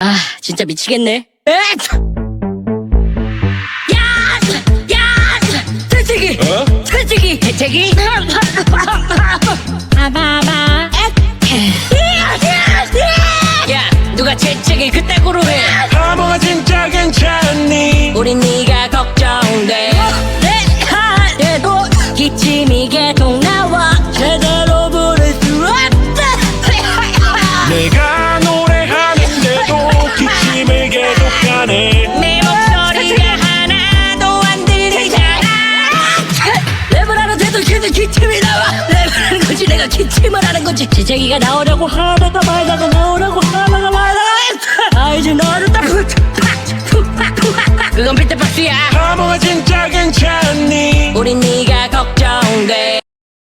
아 진짜 미치겠네. 솔직히 솔직히 대책이 야 누가 재채기 그따구로 해. 바보가 진짜 괜찮니? 우린 네가 걱정돼. 내도 기침이 계속 나와 제대로 부를 수 없다. 내가 노래하는데도 기침을 계속하네. 내 목소리가 하나도 안 들리잖아. 랩을 하는데도 계속 기침이 나와. 랩을 하는 거지 내가 기침을 하는 거지. 재채기가 나오려고 하다가 말다가 나오려고 하다가 말다가 아 이제 너를 딱 그건 비트박스야. 바보가 진짜 괜찮니? 우린 네가 걱정돼.